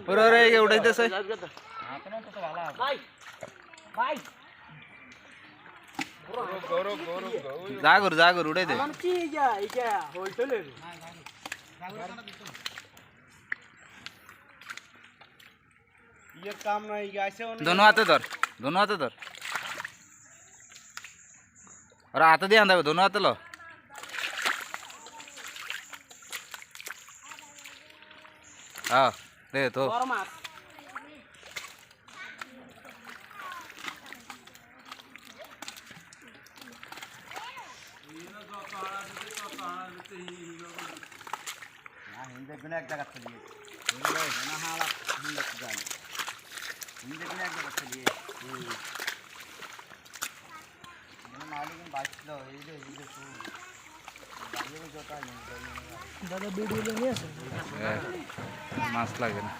ওরে ওরে এই উঠাইতেছে জাগর উঠাই দে दोनों हाथे धर और हाथ दिया आंदा दोनों हाथ लो हाँ दे तो দাদা ভিডিও নিয়ে আসেন মাছ লাগে না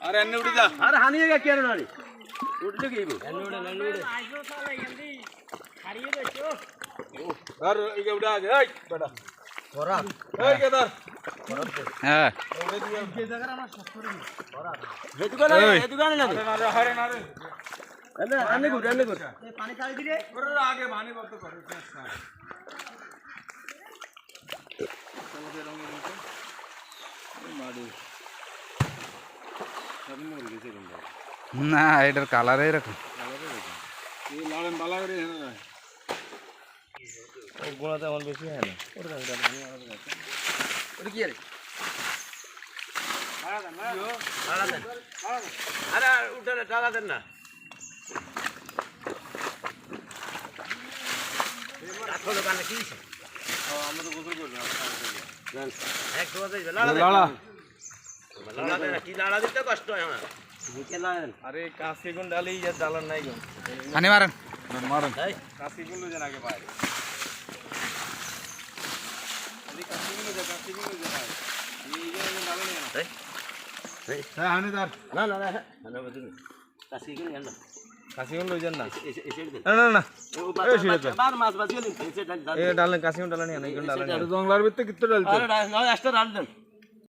अरे अन्ने उड़ी जा अरे हानिए का क्या नारी उठ ले गई वो घर ये उड़ा आ गया बेटा थोड़ा ए केदार हां ये जगह ना सस्ते ये दुकान ना अरे हरे नारे अन्ने अन्ने को ये पानी खाली दी रे अरे आगे पानी बात तो करो না এটার কালারই এরকম ये लालन बाला करे है ना और गुना तो और बेसी है ना और का पानी और की रे डाला दे अरे उधर डाला दे ना রাখো দোকানে কি আমরা তো গোসল করব না এক দোয়া দে লালা লালা দে কি লালা দিতে কষ্ট হয় আমার अरे काशी गुण डाली या डालन नहीं गुण हानि मारन काशी गुण लो जना के भाई अरे काशी गुण लो जना ये डालन नहीं है हानिदार ना ना ना ना बदल काशी गुण या ना काशी गुण लो जना ना ना बार मास बच गेल ऐसे डाल ये डालन काशी गुण डालन नहीं गुण डालन जंगलार भीतर कितना डालते अरे ना एक्स्ट्रा डाल दे